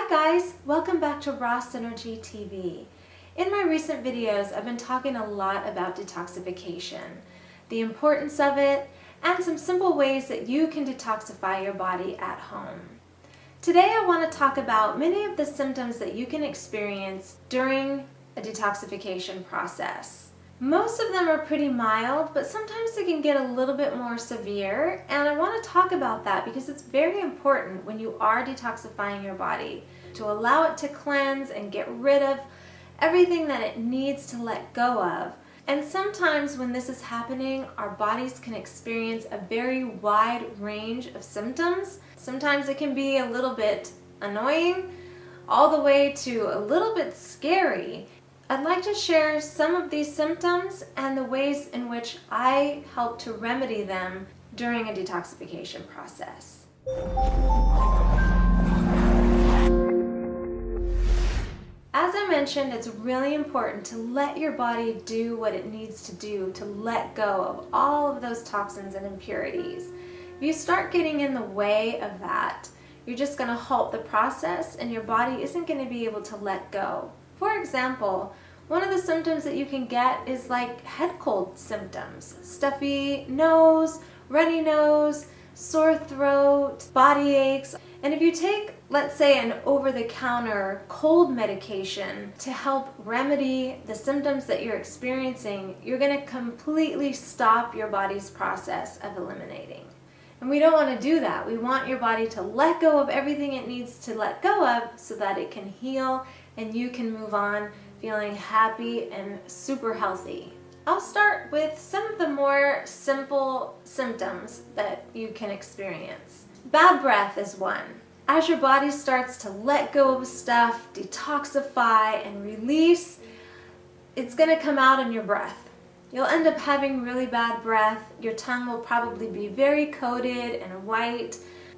Hi guys, welcome back to Raw Synergy TV. In my recent videos, I've been talking a lot about detoxification, the importance of it, and some simple ways that you can detoxify your body at home. Today I want to talk about many of the symptoms that you can experience during a detoxification process. Most of them are pretty mild, but sometimes they can get a little bit more severe, and I want to talk about that because it's very important when you are detoxifying your body to allow it to cleanse and get rid of everything that it needs to let go of. And sometimes when this is happening, our bodies can experience a very wide range of symptoms. Sometimes it can be a little bit annoying, all the way to a little bit scary. I'd like to share some of these symptoms and the ways in which I help to remedy them during a detoxification process. As I mentioned, it's really important to let your body do what it needs to do to let go of all of those toxins and impurities. If you start getting in the way of that, you're just going to halt the process and your body isn't going to be able to let go. For example, one of the symptoms that you can get is like head cold symptoms. Stuffy nose, runny nose, sore throat, body aches. And if you take, let's say, an over-the-counter cold medication to help remedy the symptoms that you're experiencing, you're going to completely stop your body's process of eliminating. And we don't want to do that. We want your body to let go of everything it needs to let go of so that it can heal and you can move on feeling happy and super healthy. I'll start with some of the more simple symptoms that you can experience. Bad breath is one. As your body starts to let go of stuff, detoxify and release, it's going to come out in your breath. You'll end up having really bad breath. Your tongue will probably be very coated and white.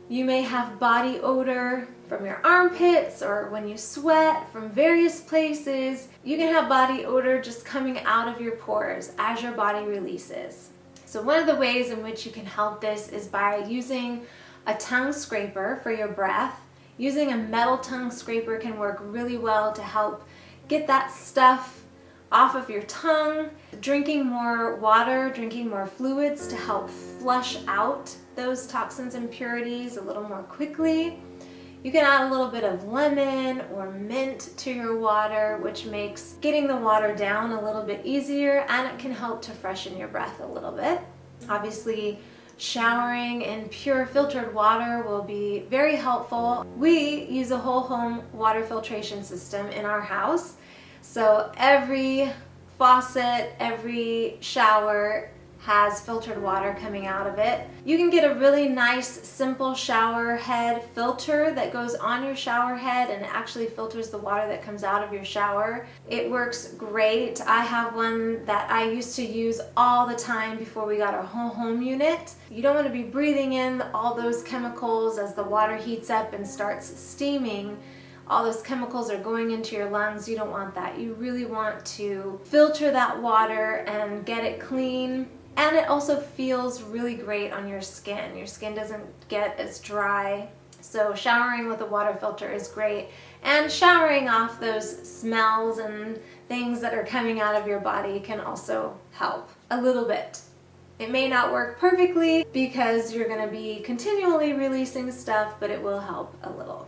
You may have body odor from your armpits or when you sweat from various places. You can have body odor just coming out of your pores as your body releases. So one of the ways in which you can help this is by using a tongue scraper for your breath. Using a metal tongue scraper can work really well to help get that stuff off of your tongue. Drinking more water, drinking more fluids to help flush out those toxins and impurities a little more quickly. You can add a little bit of lemon or mint to your water, which makes getting the water down a little bit easier, and it can help to freshen your breath a little bit. Obviously, showering in pure filtered water will be very helpful. We use a whole home water filtration system in our house. So every faucet, every shower has filtered water coming out of it. You can get a really nice, simple shower head filter that goes on your shower head and it actually filters the water that comes out of your shower. It works great. I have one that I used to use all the time before we got our whole home unit. You don't want to be breathing in all those chemicals as the water heats up and starts steaming. All those chemicals are going into your lungs. You don't want that. You really want to filter that water and get it clean. And it also feels really great on your skin. Your skin doesn't get as dry. So showering with a water filter is great. And showering off those smells and things that are coming out of your body can also help a little bit. It may not work perfectly because you're going to be continually releasing stuff, but it will help a little.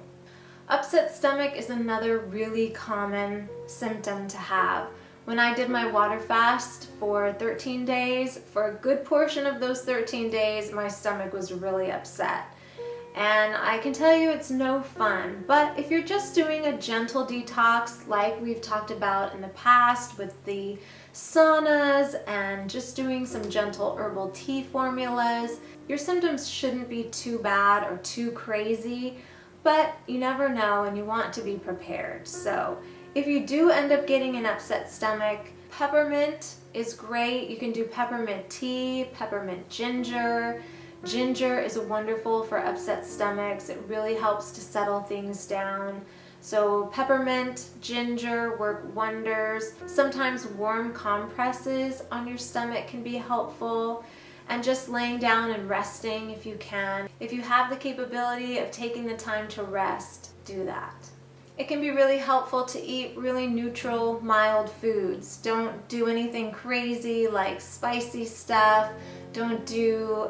Upset stomach is another really common symptom to have. When I did my water fast for 13 days, for a good portion of those 13 days, my stomach was really upset. And I can tell you it's no fun, but if you're just doing a gentle detox like we've talked about in the past with the saunas and just doing some gentle herbal tea formulas, your symptoms shouldn't be too bad or too crazy. But you never know and you want to be prepared. So if you do end up getting an upset stomach, peppermint is great. You can do peppermint tea, peppermint ginger. Ginger is wonderful for upset stomachs. It really helps to settle things down. So peppermint, ginger work wonders. Sometimes warm compresses on your stomach can be helpful. And just laying down and resting if you can. If you have the capability of taking the time to rest, do that. It can be really helpful to eat really neutral, mild foods. Don't do anything crazy like spicy stuff. Don't do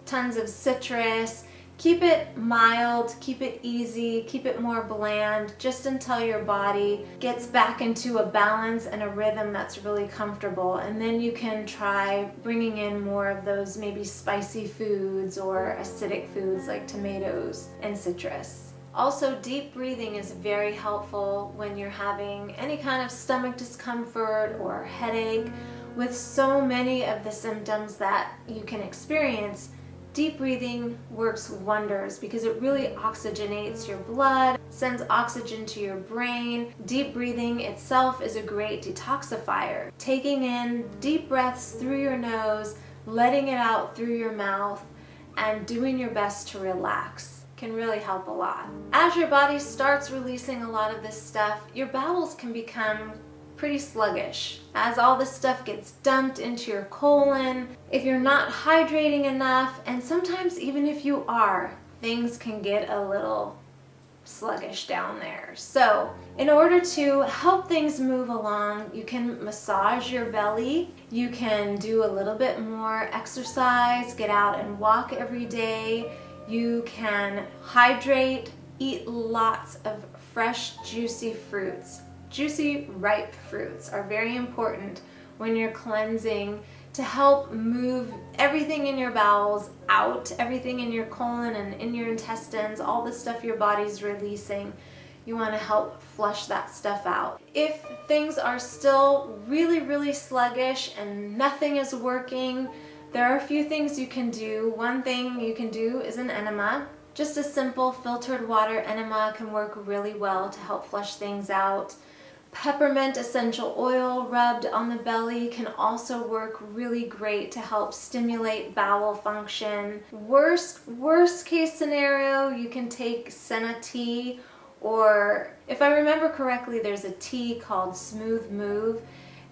tons of citrus. Keep it mild, keep it easy, keep it more bland, just until your body gets back into a balance and a rhythm that's really comfortable. And then you can try bringing in more of those maybe spicy foods or acidic foods like tomatoes and citrus. Also, deep breathing is very helpful when you're having any kind of stomach discomfort or headache. With so many of the symptoms that you can experience, deep breathing works wonders because it really oxygenates your blood, sends oxygen to your brain. Deep breathing itself is a great detoxifier. Taking in deep breaths through your nose, letting it out through your mouth, and doing your best to relax can really help a lot. As your body starts releasing a lot of this stuff, your bowels can become pretty sluggish as all this stuff gets dumped into your colon. If you're not hydrating enough, and sometimes even if you are, things can get a little sluggish down there. So in order to help things move along, you can massage your belly, you can do a little bit more exercise, get out and walk every day, you can hydrate, eat lots of fresh juicy fruits. Juicy, ripe fruits are very important when you're cleansing to help move everything in your bowels out, everything in your colon and in your intestines, all the stuff your body's releasing. You want to help flush that stuff out. If things are still really, really sluggish and nothing is working, there are a few things you can do. One thing you can do is an enema. Just a simple filtered water enema can work really well to help flush things out. Peppermint essential oil rubbed on the belly can also work really great to help stimulate bowel function. Worst case scenario, you can take senna tea, or if I remember correctly, there's a tea called Smooth Move,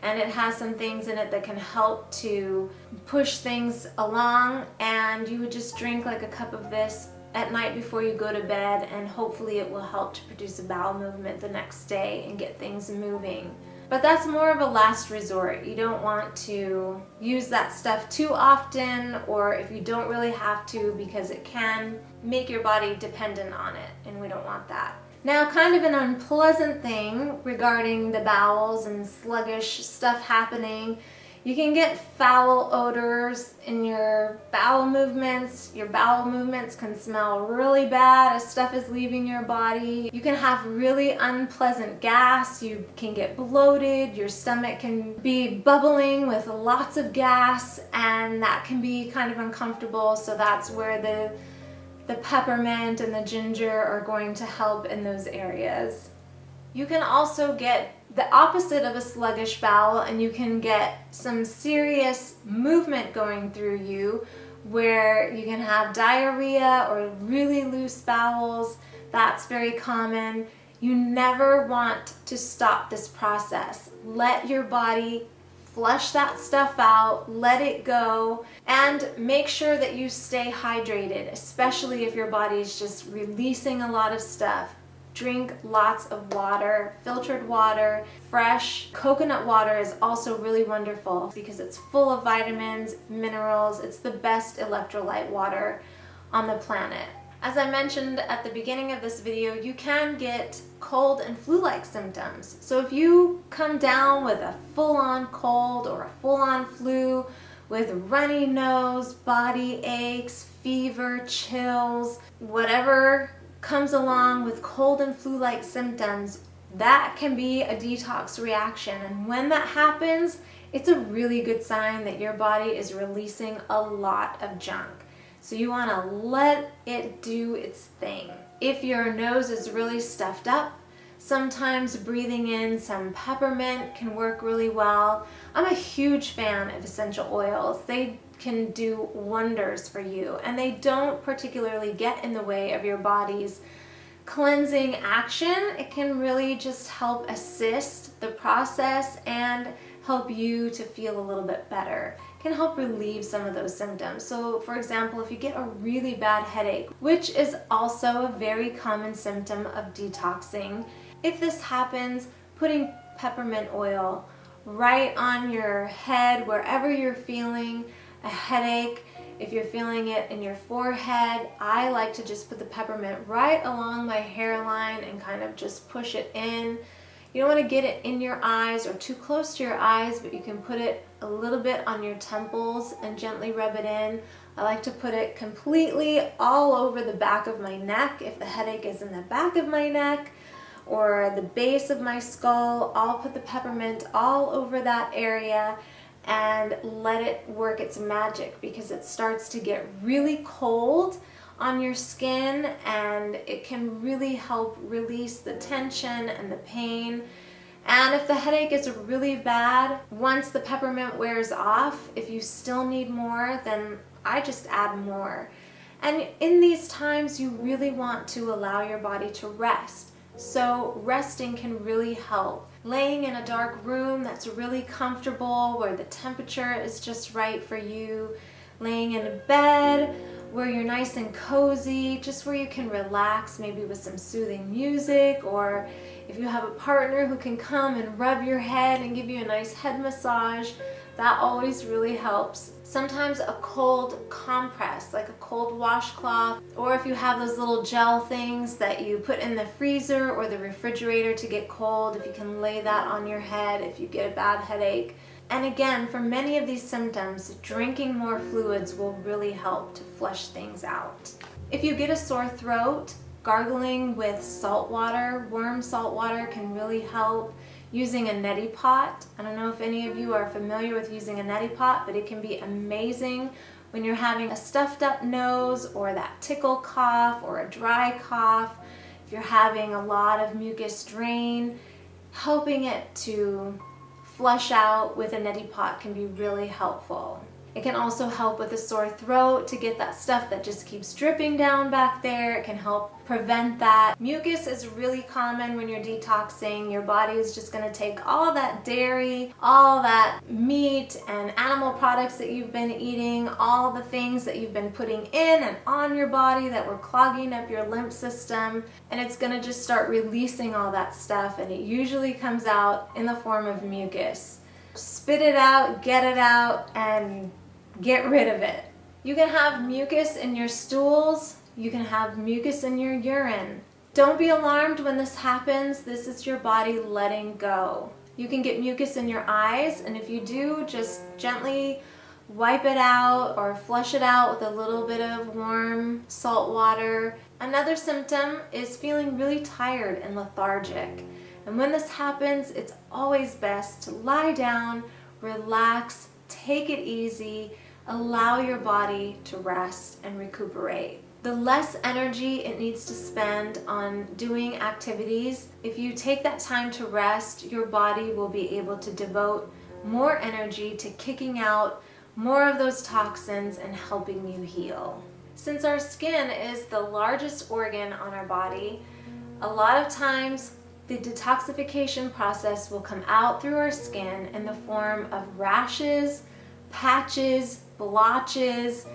and it has some things in it that can help to push things along, and you would just drink like a cup of this at night before you go to bed, and hopefully it will help to produce a bowel movement the next day and get things moving. But that's more of a last resort. You don't want to use that stuff too often, or if you don't really have to, because it can make your body dependent on it, and we don't want that. Now, kind of an unpleasant thing regarding the bowels and sluggish stuff happening, you can get foul odors in your bowel movements. Your bowel movements can smell really bad as stuff is leaving your body. You can have really unpleasant gas. You can get bloated. Your stomach can be bubbling with lots of gas, and that can be kind of uncomfortable. So that's where the peppermint and the ginger are going to help in those areas. You can also get the opposite of a sluggish bowel, and you can get some serious movement going through you where you can have diarrhea or really loose bowels. That's very common. You never want to stop this process. Let your body flush that stuff out, let it go, and make sure that you stay hydrated, especially if your body is just releasing a lot of stuff. Drink lots of water, filtered water. Fresh coconut water is also really wonderful because it's full of vitamins, minerals. It's the best electrolyte water on the planet. As I mentioned at the beginning of this video, you can get cold and flu-like symptoms. So if you come down with a full-on cold or a full-on flu with runny nose, body aches, fever, chills, whatever comes along with cold and flu-like symptoms, that can be a detox reaction. And when that happens, it's a really good sign that your body is releasing a lot of junk. So you want to let it do its thing. If your nose is really stuffed up, sometimes breathing in some peppermint can work really well. I'm a huge fan of essential oils. They can do wonders for you, and they don't particularly get in the way of your body's cleansing action. It can really just help assist the process and help you to feel a little bit better. can help relieve some of those symptoms. So for example, if you get a really bad headache, which is also a very common symptom of detoxing, if this happens, putting peppermint oil right on your head, wherever you're feeling a headache. If you're feeling it in your forehead, I like to just put the peppermint right along my hairline and kind of just push it in. You don't want to get it in your eyes or too close to your eyes, but you can put it a little bit on your temples and gently rub it in. I like to put it completely all over the back of my neck. If the headache is in the back of my neck or the base of my skull, I'll put the peppermint all over that area and let it work its magic, because it starts to get really cold on your skin and it can really help release the tension and the pain. And if the headache is really bad, once the peppermint wears off, if you still need more, then I just add more. And in these times, you really want to allow your body to rest. So resting can really help. Laying in a dark room that's really comfortable, where the temperature is just right for you. Laying in a bed where you're nice and cozy, just where you can relax, maybe with some soothing music, or if you have a partner who can come and rub your head and give you a nice head massage, that always really helps. Sometimes a cold compress, like a cold washcloth, or if you have those little gel things that you put in the freezer or the refrigerator to get cold, if you can lay that on your head if you get a bad headache. And again, for many of these symptoms, drinking more fluids will really help to flush things out. If you get a sore throat, gargling with salt water, warm salt water, can really help. Using a neti pot. I don't know if any of you are familiar with using a neti pot, but it can be amazing when you're having a stuffed up nose or that tickle cough or a dry cough. If you're having a lot of mucus drain, helping it to flush out with a neti pot can be really helpful. It can also help with a sore throat, to get that stuff that just keeps dripping down back there. It can help prevent that. Mucus is really common when you're detoxing. Your body is just going to take all that dairy, all that meat and animal products that you've been eating, all the things that you've been putting in and on your body that were clogging up your lymph system, and it's going to just start releasing all that stuff, and it usually comes out in the form of mucus. Spit it out, get it out, and get rid of it. You can have mucus in your stools. You can have mucus in your urine. Don't be alarmed when this happens. This is your body letting go. You can get mucus in your eyes, and if you do, just gently wipe it out or flush it out with a little bit of warm salt water. Another symptom is feeling really tired and lethargic. And when this happens, it's always best to lie down, relax, take it easy, allow your body to rest and recuperate. The less energy it needs to spend on doing activities, if you take that time to rest, your body will be able to devote more energy to kicking out more of those toxins and helping you heal. Since our skin is the largest organ on our body, a lot of times the detoxification process will come out through our skin in the form of rashes, patches, blotches,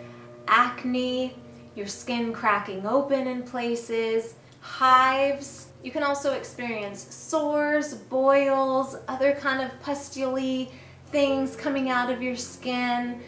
acne, your skin cracking open in places, hives. You can also experience sores, boils, other kind of pustule things coming out of your skin.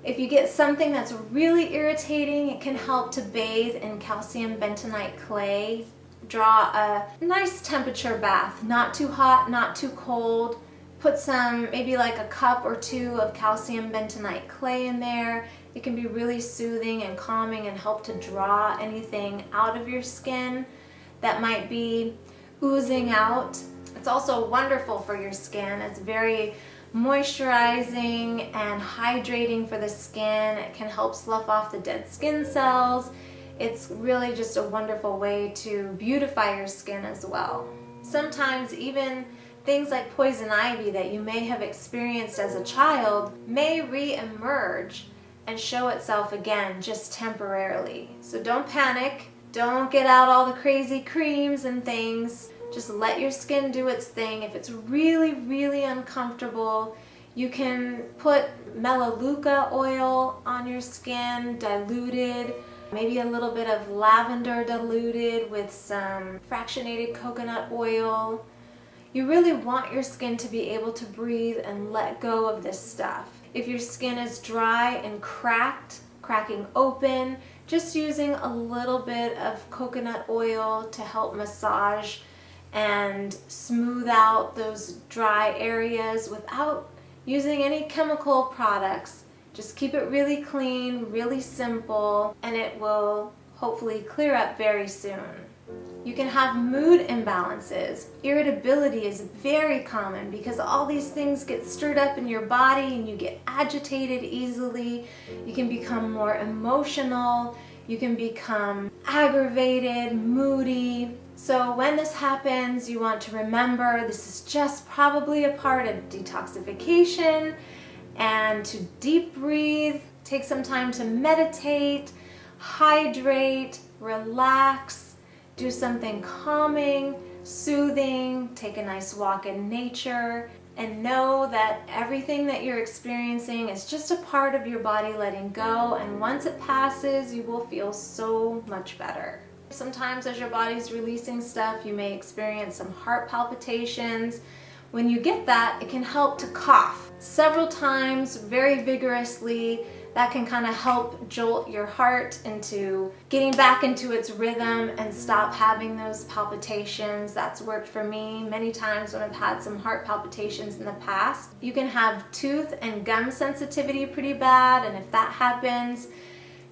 If you get something that's really irritating, it can help to bathe in calcium bentonite clay. Draw a nice temperature bath, not too hot, not too cold. Put some, maybe like a cup or two of calcium bentonite clay in there. It can be really soothing and calming and help to draw anything out of your skin that might be oozing out. It's also wonderful for your skin. It's very moisturizing and hydrating for the skin. It can help slough off the dead skin cells. It's really just a wonderful way to beautify your skin as well. Sometimes even things like poison ivy that you may have experienced as a child may re-emerge and show itself again, just temporarily. So don't panic. Don't get out all the crazy creams and things. Just let your skin do its thing. If it's really, really uncomfortable, You can put melaleuca oil on your skin, diluted, maybe a little bit of lavender diluted with some fractionated coconut oil. You really want your skin to be able to breathe and let go of this stuff. If your skin is dry and cracking open, just using a little bit of coconut oil to help massage and smooth out those dry areas without using any chemical products. Just keep it really clean, really simple, and it will hopefully clear up very soon. You can have mood imbalances. Irritability is very common because all these things get stirred up in your body and you get agitated easily. You can become more emotional. You can become aggravated, moody. So when this happens, you want to remember this is just probably a part of detoxification, and to deep breathe, take some time to meditate, hydrate, relax, do something calming, soothing, take a nice walk in nature, and know that everything that you're experiencing is just a part of your body letting go, and once it passes, you will feel so much better. Sometimes as your body's releasing stuff, you may experience some heart palpitations. When you get that, it can help to cough several times very vigorously. That can kind of help jolt your heart into getting back into its rhythm and stop having those palpitations. That's worked for me many times when I've had some heart palpitations in the past. You can have tooth and gum sensitivity pretty bad, and if that happens,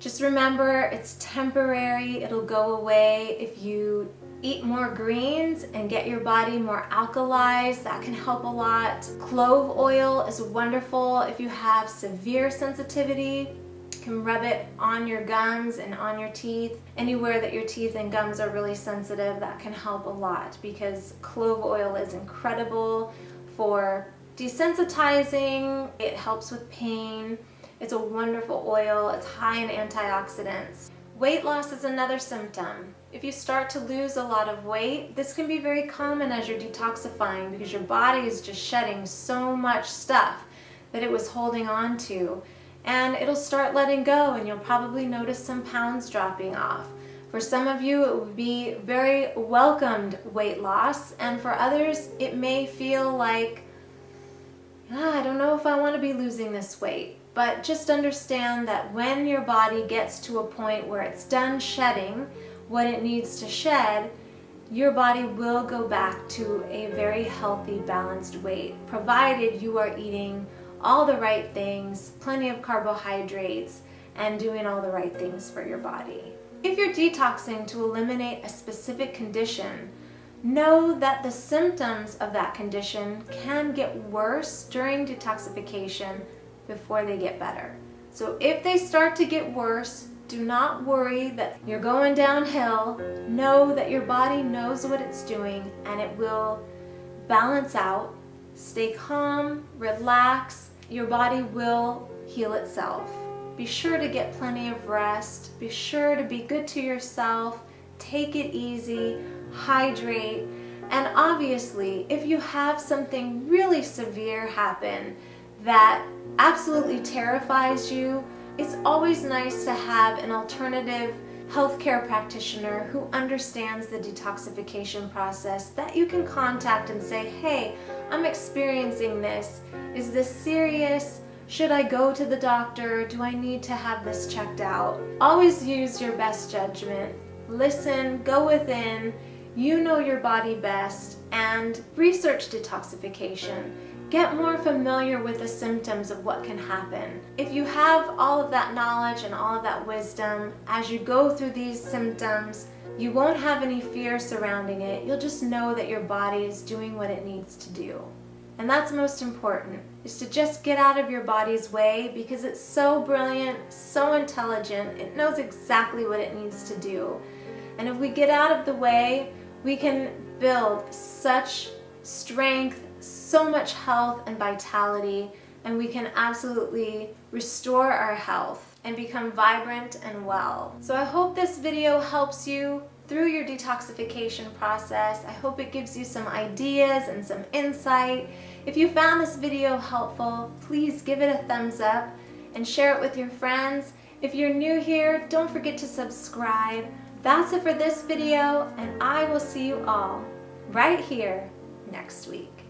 just remember it's temporary. It'll go away if you eat more greens and get your body more alkalized. That can help a lot. Clove oil is wonderful if you have severe sensitivity. You can rub it on your gums and on your teeth. Anywhere that your teeth and gums are really sensitive, that can help a lot because clove oil is incredible for desensitizing. It helps with pain. It's a wonderful oil. It's high in antioxidants. Weight loss is another symptom. If you start to lose a lot of weight, this can be very common as you're detoxifying because your body is just shedding so much stuff that it was holding on to. And it'll start letting go, and you'll probably notice some pounds dropping off. For some of you, it would be very welcomed weight loss, and for others, it may feel like, I don't know if I want to be losing this weight. But just understand that when your body gets to a point where it's done shedding what it needs to shed, your body will go back to a very healthy, balanced weight, provided you are eating all the right things, plenty of carbohydrates, and doing all the right things for your body. If you're detoxing to eliminate a specific condition, know that the symptoms of that condition can get worse during detoxification before they get better. So if they start to get worse, do not worry that you're going downhill. Know that your body knows what it's doing and it will balance out. Stay calm, relax. Your body will heal itself. Be sure to get plenty of rest. Be sure to be good to yourself. Take it easy, hydrate, and obviously if you have something really severe happen that absolutely terrifies you, it's always nice to have an alternative healthcare practitioner who understands the detoxification process that you can contact and say, hey, I'm experiencing this. Is this serious? Should I go to the doctor? Do I need to have this checked out? Always use your best judgment. Listen, go within. You know your body best, and research detoxification. Get more familiar with the symptoms of what can happen. If you have all of that knowledge and all of that wisdom, as you go through these symptoms, you won't have any fear surrounding it. You'll just know that your body is doing what it needs to do. And that's most important, is to just get out of your body's way because it's so brilliant, so intelligent, it knows exactly what it needs to do. And if we get out of the way, we can build such strength, so much health and vitality, and we can absolutely restore our health and become vibrant and well. So I hope this video helps you through your detoxification process. I hope it gives you some ideas and some insight. If you found this video helpful, please give it a thumbs up and share it with your friends. If you're new here, don't forget to subscribe. That's it for this video, and I will see you all right here next week.